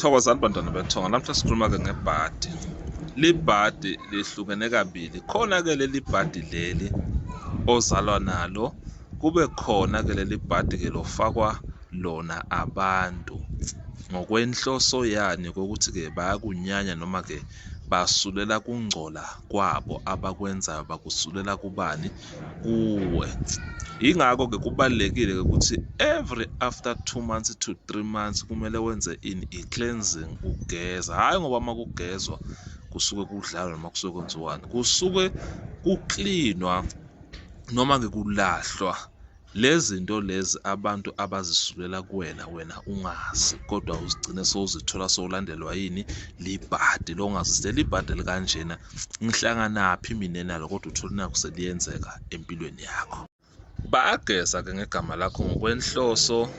Thokozani bantwana bethonga, namhla sikhuluma-ke ngebhadi. Libhadi lihlukene kabili. Khona-ke leli bhadi leli ozalwa nalo, kube khona-ke leli bhadi-ke lofakwa lona abantu ngokwenhloso yani kokuthi-ke bayakunyanya noma-ke basulela kungcola kwabo abakwenzayo, bakusulela kubani? Kuwe. Yingakho-ke kubalulekile-ke ukuthi every after 2 months to 3 months kumele wenze i-cleansing, ugeza. Hhayi ngoba uma kugezwa kusuke kudlalwa noma kusuke kwenziwani, kusuke kuklinwa noma-ke kulahlwa lezi zinto lezi abantu abazisulela kuwena, wena ungazi, kodwa uzigcine sowuzithola sowulandelwa yini? Libhadi. Lo ongazise libhadi likanjena ngihlanganaphi mina nalo, kodwa uthole nakho seliyenzeka empilweni yakho. Bayageza-ke ngegama lakho ngokwenhloso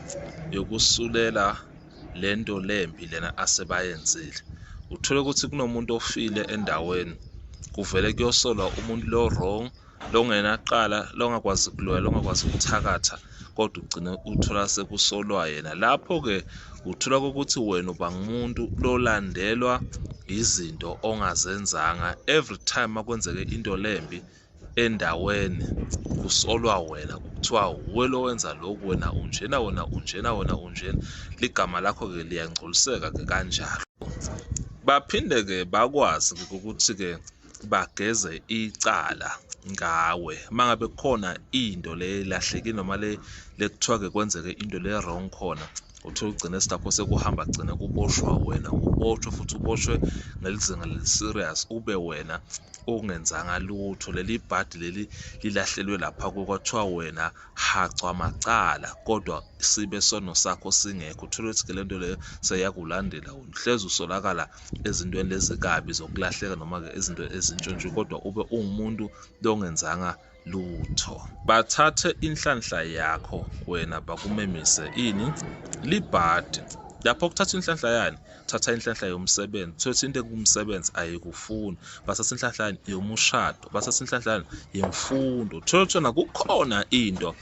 yokusulela lento lembi lena asebayenzile. Uthole ukuthi kunomuntu ofile endaweni, kuvele kuyosolwa umuntu lo wrong, lo ngenaqala, lo ongakwazi kuloya, lo ongakwazi ukuthakatha, kodwa ugcine uthola sekusolwa yena. Lapho-ke uthola ukuthi wena uba ngumuntu lolandelwa izinto ongazenzanga. Every time makwenzeke into lembi endaweni kusolwa wena, kuthiwa uwe lo wenza lokhu, wena unjena, wena unjena, wena unjena. Ligama lakho-ke liyangcoliseka-ke kanjalo. Baphinde-ke bakwazi-ke ukuthi-ke bageze icala ngawe mangabe khona into le ilahlekile noma le kuthiwa-ke kwenzeke into le wrong khona, uthola ugcine lapho sekuhamba gcine kuboshwa wena, uboshwe futhi uboshwe ngelizinga le-serious, ube wena ungenzanga lutho. Leli bhadi leli lilahlelwe lapha kwathiwa wena hacwa macala, kodwa sibe sono sakho singekho. Uthola ukuthi le nto leyo seyakulandela wena, uhlezi usolakala ezintweni lezi kabi zokulahleka noma-ke izinto ezintshontshwe, kodwa ube ungumuntu longenzanga lutho. Bathathe inhlanhla yakho wena bakumemise ini? Libhadi. Lapho kuthatha inhlanhla yani, thatha inhlanhla yomsebenzi. Thothi into ekumsebenzi ayikufuni, bathatha inhlanhla yani yomushado, bathatha inhlanhla yani yemfundo. Thola kukhona into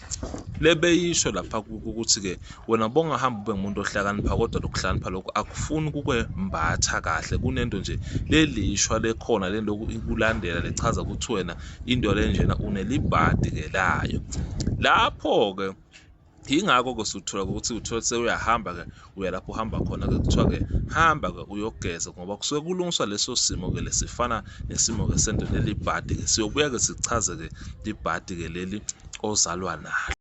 lebeyisho lapha ukuthi-ke wena bongahamba ube ngumuntu ohlakanipha, kodwa lokuhlakanipha lokhu akufuni kukwembatha kahle. Kunento nje lelishwa lekhona lento ikulandela lechaza ukuthi wena into lenjena unelibhadi-ke layo. Lapho-ke yingakho-ke usuthola ukuthi uthola sewuyahamba-ke uya lapho uhamba khona-ke kuthiwa-ke hamba-ke uyogeza, ngoba kusuke kulungiswa leso simo-ke lesifana nesimo-ke sento leli bhadi-ke. Siyobuya-ke sichaze-ke libhadi-ke leli ozalwa nalo.